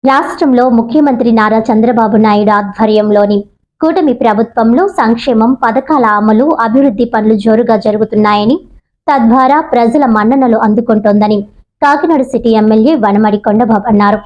రాష్ట్రంలో ముఖ్యమంత్రి నారా చంద్రబాబు నాయుడు ఆధ్వర్యంలోని కూటమి ప్రభుత్వంలో సంక్షేమం పథకాల అమలు అభివృద్ధి పనులు జోరుగా జరుగుతున్నాయని తద్వారా ప్రజల మన్ననలు అందుకుంటోందని కాకినాడ సిటీ ఎమ్మెల్యే వనమడి కొండబాబు అన్నారు.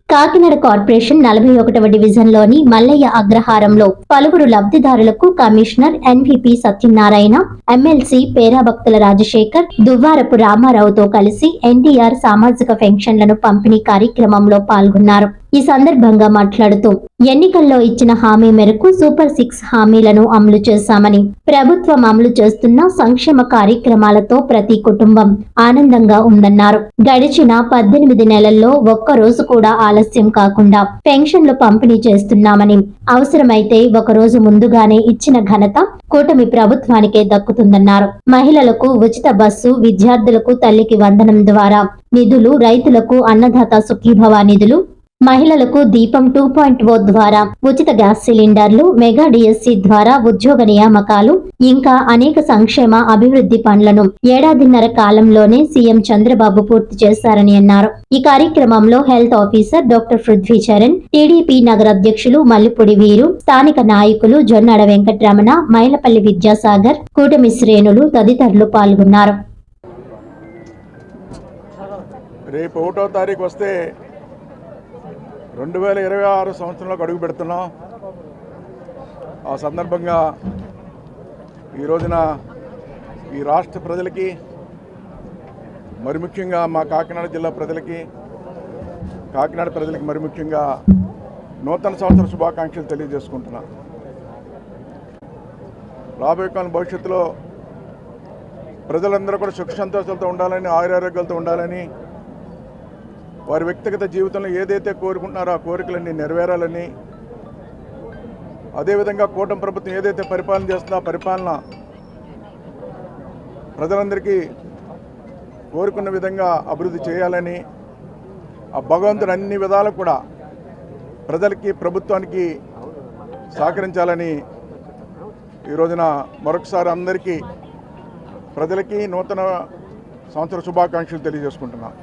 కాకినాడ కార్పొరేషన్ 41వ డివిజన్లోని మల్లయ్య అగ్రహారంలో పలువురు లబ్ధిదారులకు కమిషనర్ ఎన్వీపీ సత్యనారాయణ, ఎమ్మెల్సీ పేరాభక్తుల రాజశేఖర్, దువ్వారపు రామారావుతో కలిసి ఎన్టీఆర్ సామాజిక పెన్షన్లను పంపిణీ కార్యక్రమంలో పాల్గొన్నారు. ఈ సందర్భంగా మాట్లాడుతూ ఎన్నికల్లో ఇచ్చిన హామీ మేరకు సూపర్ 6 హామీలను అమలు చేశామని, ప్రభుత్వం అమలు చేస్తున్న సంక్షేమ కార్యక్రమాలతో ప్రతి కుటుంబం ఆనందంగా ఉందన్నారు. గడిచిన 18 నెలల్లో ఒక్కరోజు కూడా ఆలస్యం కాకుండా పెన్షన్లు పంపిణీ చేస్తున్నామని, అవసరమైతే ఒకరోజు ముందుగానే ఇచ్చిన ఘనత కూటమి ప్రభుత్వానికే దక్కుతుందన్నారు. మహిళలకు ఉచిత బస్సు, విద్యార్థులకు తల్లికి వందనం ద్వారా నిధులు, రైతులకు అన్నదాత సుఖీభవ నిధులు, మహిళలకు దీపం 2.0 ద్వారా ఉచిత గ్యాస్ సిలిండర్లు, మెగా డిఎస్సి ద్వారా ఉద్యోగ నియామకాలు, ఇంకా అనేక సంక్షేమ అభివృద్ధి పనులను ఏడాదిన్నర కాలంలోనే సీఎం చంద్రబాబు పూర్తి చేశారని అన్నారు. ఈ కార్యక్రమంలో health officer doctor Prithvi Charan, TDP నగర అధ్యక్షులు మల్లిపూడి వీరు, స్థానిక నాయకులు జొన్నాడ వెంకటరమణ, మైలపల్లి విద్యాసాగర్, కూటమి శ్రేణులు తదితరులు పాల్గొన్నారు. రేపు 1వ తారీఖు వస్తే 2026 సంవత్సరంలోకి అడుగు పెడుతున్నాం. ఆ సందర్భంగా ఈ రోజున ఈ రాష్ట్ర ప్రజలకి, మరి ముఖ్యంగా మా కాకినాడ జిల్లా ప్రజలకి, కాకినాడ ప్రజలకి మరి ముఖ్యంగా నూతన సంవత్సర శుభాకాంక్షలు తెలియజేసుకుంటున్నా. రాబోయే కాలం భవిష్యత్తులో ప్రజలందరూ కూడా సుఖ సంతోషాలతో ఉండాలని, ఆయురారోగ్యాలతో ఉండాలని, వారి వ్యక్తిగత జీవితంలో ఏదైతే కోరుకుంటున్నారో ఆ కోరికలన్నీ నెరవేరాలని, అదేవిధంగా కూటమి ప్రభుత్వం ఏదైతే పరిపాలన చేస్తుందో ఆ పరిపాలన ప్రజలందరికీ కోరుకున్న విధంగా అభివృద్ధి చేయాలని, ఆ భగవంతుడు అన్ని విధాలు కూడా ప్రజలకి, ప్రభుత్వానికి సహకరించాలని ఈ రోజున మరొకసారి అందరికీ ప్రజలకి నూతన సంవత్సర శుభాకాంక్షలు తెలియజేసుకుంటున్నాం.